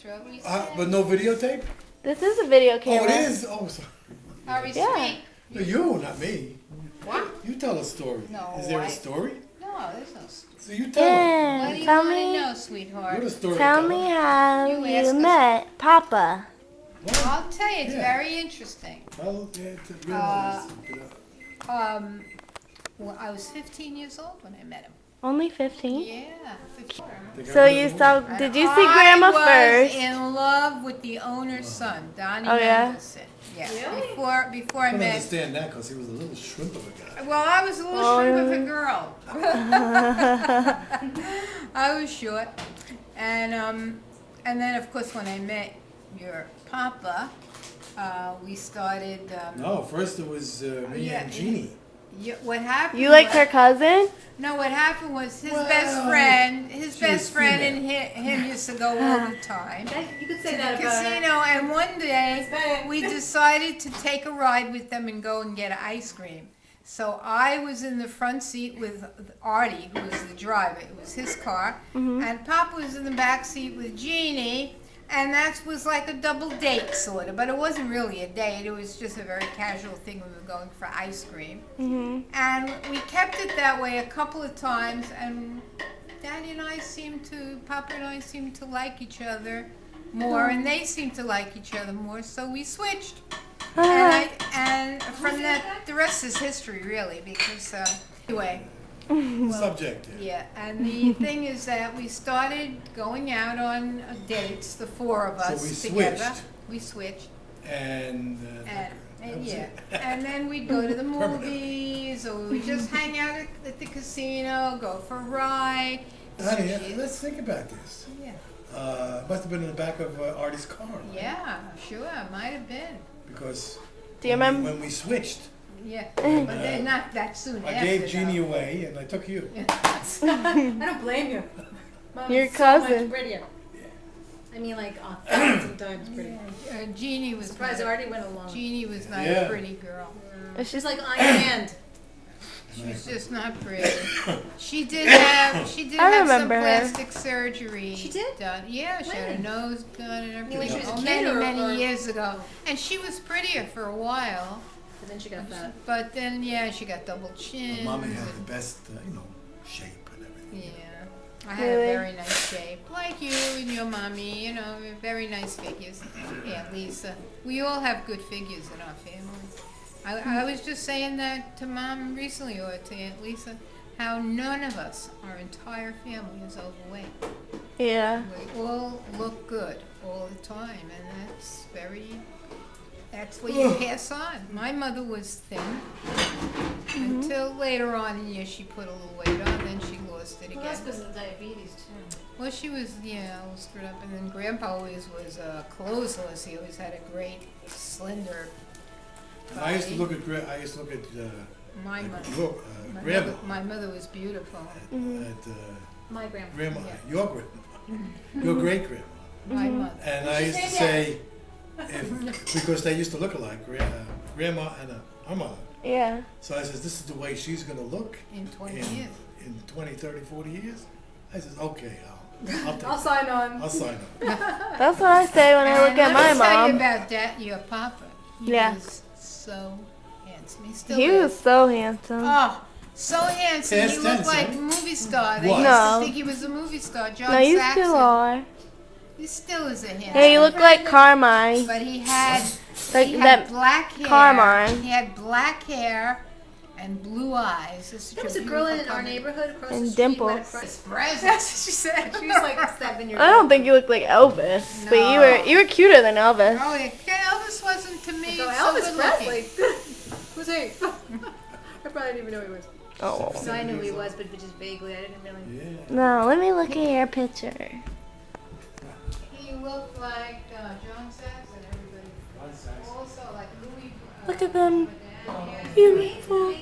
throat. We said. But no videotape? This is a video Oh, camera. it is? Oh, sorry. Are we Yeah. sweet? No, you, not me. What? You tell a story. No, Is there I- a story? No, there's no story. So you tell it. What Yeah. do you Tell want to me. know, You're sweetheart? the story Tell teller. me how You ask you us- met Papa. What? I'll tell you, it's Yeah. very interesting. Well, yeah, to realize. Well, I was 15 years old when I met him. Only 15. Yeah, 15. Think I So read you the saw? movie? Did you see Grandma I was first? in love with the owner's son, Donnie Oh, yeah? Mendelson. Yeah. Really? Before I I can met. understand that because he was a little shrimp of a guy. Well, I was a little Oh, shrimp of a really? girl. I was short, and then of course when I met your papa, we started. No, first it was me Yeah. and Jeannie. What happened? You like was- her cousin? No, what happened was his Well, best friend, she was and him used to go all the time You could to say the that about her. casino. And one day bad. we decided to take a ride with them and go and get ice cream. So I was in the front seat with Artie, who was the driver. It was his car, and Papa was in the back seat with Jeannie. And that was like a double date, sort of. But it wasn't really a date. It was just a very casual thing. We were going for ice cream. And we kept it that way a couple of times. And Daddy and I Papa and I seemed to like each other more. And they seemed to like each other more. So we switched. And from that, the rest is history, really. Because, anyway. Subjective. Yeah, and the thing is that we started going out on dates, the four of So us we together. switched. We switched, And, and that was yeah, it. and then we'd go to the Permanent. movies, or we'd just hang out at the casino, go for a ride. Honey, Sushi. let's think about this. Yeah, Must have been in the back of Artie's car. Right? yeah, sure, might have been. Because Do you remember? when we switched, Yeah, but then not that soon I after. gave though. Jeannie away and I took you. I don't blame you. Mom Your is cousin. So much prettier. I mean, like 1,000 times prettier. Yeah, Jeannie was Surprised I not, already went along. Jeannie was not Yeah. a pretty girl. It's She's just like Iron Hand. She's just not pretty. She did have some remember her. plastic surgery. She did? Done. Yeah, she had her When? nose done and everything. when she was a Oh, kid many, or- many or- years ago. And she was prettier for a while. And then she got fat. But then, yeah, she got double chins. Mommy had the and- best, shape and everything. Yeah. I had Really? a very nice shape. Like you and your mommy, very nice figures. Yeah, Lisa. We all have good figures in our family. I was just saying that to Mom recently, or to Aunt Lisa, how none of us, our entire family, is overweight. yeah. We all look good all the time, and that's what you pass on. My mother was thin until later on in the year she put a little weight on, then she lost it Well, again. that's because of diabetes, too. Well, she was, all screwed up, and then Grandpa always was clothesless. He always had a great, slender And I used to body. look at, My mother. your grandma. My mother was beautiful. At My grandma. grandma, Yeah. your grandma, your great grandma. My mother. And I used to say, because they used to look alike, grandma and her mother. Yeah. So I says, this is the way she's going to look In 20 in, years. in 20, 30, 40 years. I says, okay, I'll take I'll it. sign on. I'll sign up. That's what I say when I look And at my let me tell you mom. about that, your papa. He Yeah. was so handsome. He still He is. was so handsome. Oh, so handsome. Past He looked tense, like huh? a movie star. They What? used No. to think he was a movie star. John No, you Saxon. still are. He still is a handsome. Hey, you look like Carmine. But he had Like he had that black hair. Carmine. He had black hair and blue eyes. This is There was a beautiful girl in our couple. neighborhood across And the street. who had dimples. fr- Express. That's what she said. She was like 7 years I don't think you look like Elvis, but you were cuter than Elvis. Oh, yeah. Elvis wasn't to me So so Elvis good Presley. looking. Who's he? I probably didn't even know who he was. Oh. So I knew who he was, but just vaguely. I didn't really. Yeah. No, let me look at your picture. He looked like John Saxon. Everybody. Also like Louis. Look at them. Yeah. Beautiful.